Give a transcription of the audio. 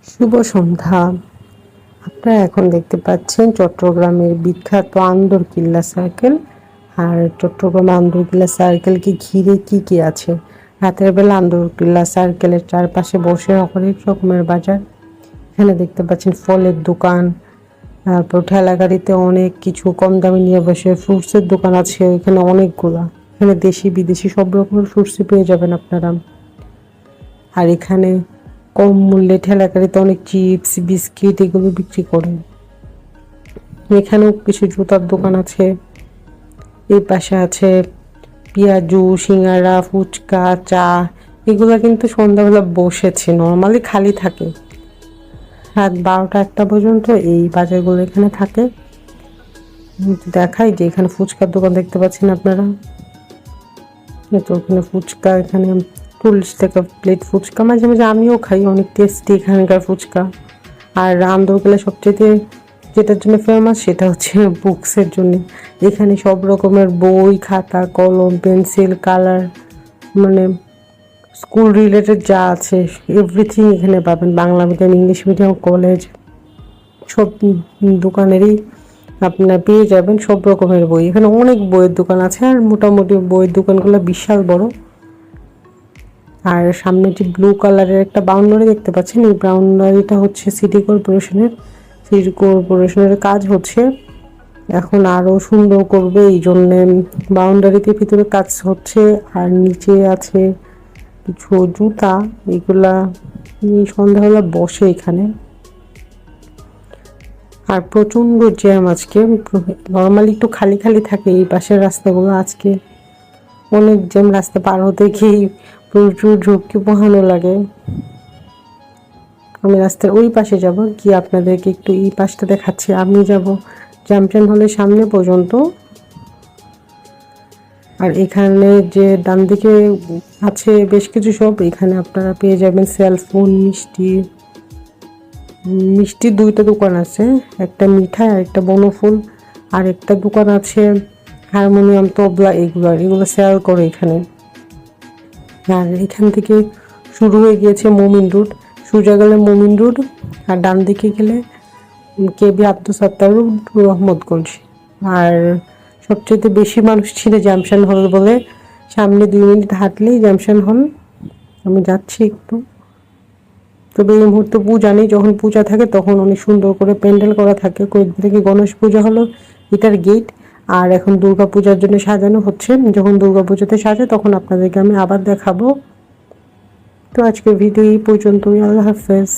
শুভ সন্ধ্যা। আপনারা এখন দেখতে পাচ্ছেন চট্টগ্রামের বিখ্যাত আন্দরকিল্লা সার্কেল। আর চট্টগ্রাম আন্দরকিল্লা সার্কেলকে ঘিরে কি কি আছে। রাতের বেলা আন্দরকিল্লা সার্কেলের চারপাশে বসে অনেক রকমের বাজার। এখানে দেখতে পাচ্ছেন ফলের দোকান, তারপর ঠেলা গাড়িতে অনেক কিছু কম দামে নিয়ে বসে। ফ্রুটসের দোকান আছে এখানে অনেকগুলা। এখানে দেশি বিদেশি সব রকমের ফ্রুটসই পেয়ে যাবেন আপনারা। আর এখানে কম মূল্যে ঠেলা গাড়িতে অনেক চিপস বিস্কিট এগুলো বিক্রি করেন। এখানেও কিছু জুতার দোকান আছে। এই পাশে আছে পেঁয়াজু, সিঙ্গারা, ফুচকা, চা। এগুলা কিন্তু সন্ধ্যাবেলা বসেছে, নর্মালি খালি থাকে রাত 12টা-1টা পর্যন্ত এই বাজারগুলো এখানে থাকে। দেখাই যে এখানে ফুচকার দোকান দেখতে পাচ্ছেন আপনারা। তো ওখানে ফুচকা, এখানে 40 টাকা প্লেট ফুচকা। মাঝে মাঝে আমিও খাই, অনেক টেস্টি এখানকার ফুচকা। আর আন্দরকিল্লা সবচেয়ে যেটার জন্য ফেমাস সেটা হচ্ছে বুকসের জন্য। এখানে সব রকমের বই, খাতা, কলম, পেন্সিল, কালার, মানে স্কুল রিলেটেড যা আছে এভরিথিং এখানে পাবেন। Bangla medium, English medium, college সব দোকানেরই আপনারা পেয়ে যাবেন সব রকমের বই। এখানে অনেক বইয়ের দোকান আছে, আর মোটামুটি বইয়ের দোকানগুলো বিশাল বড়। আর সামনে যে ব্লু কালারের একটা বাউন্ডারি দেখতে পাচ্ছেন, এই বাউন্ডারিটা হচ্ছে সিটি কর্পোরেশনের কাজ হচ্ছে। এখন আরো সুন্দর করবে, এই জন্য বাউন্ডারিতে ভিতরে কাজ হচ্ছে। আর নিচে আছে কিছু জুতা, এগুলা সন্ধ্যাবেলা বসে এখানে। আর প্রচন্ড জ্যাম আজকে, নর্মালি একটু খালি খালি থাকে এই পাশের রাস্তাগুলো, আজকে অনেক জ্যাম। রাস্তা পার হতে গিয়ে প্রচুর ঝুঁকি পোহানো লাগে। আমি রাস্তার ওই পাশে যাব, গিয়ে আপনাদেরকে একটু এই পাশটা দেখাচ্ছি। আমি যাব জামশন হলের সামনে পর্যন্ত। আর এখানে যে ডান দিকে আছে বেশ কিছু শপ, এখানে আপনারা পেয়ে যাবেন সেলফোন, মিষ্টির 2টা দোকান আছে, একটা মিঠাই আর একটা বনফুল। আর একটা দোকান আছে হারমোনিয়াম, তবলা, এগুলো সেল করে এখানে। আর এখান থেকে শুরু হয়ে গিয়েছে মোমিন রোড, সোজা গেলে মোমিন রোড, আর ডান দিকে গেলে কেবি আব্দুল সত্তার রোড, রহমতগঞ্জ। আর সবচেয়ে বেশি মানুষ ছিল জামশন হল বলে, সামনে 2 মিনিট হাঁটলেই জামশন হল। আমি যাচ্ছি একটু। তবে এই মুহূর্তে পূজা নেই, যখন পূজা থাকে তখন অনেক সুন্দর করে প্যান্ডেল করা থাকে। কয়েকদিন থেকে গণেশ পূজা হলো, এটার গেট। আর এখন দুর্গা পূজার জন্য সাজানো হচ্ছে। যখন দুর্গা পুজোতে সাজে তখন আপনাদেরকে আমি আবার দেখাবো। তো আজকের ভিডিও এই পর্যন্তই। আল্লাহ হাফেজ।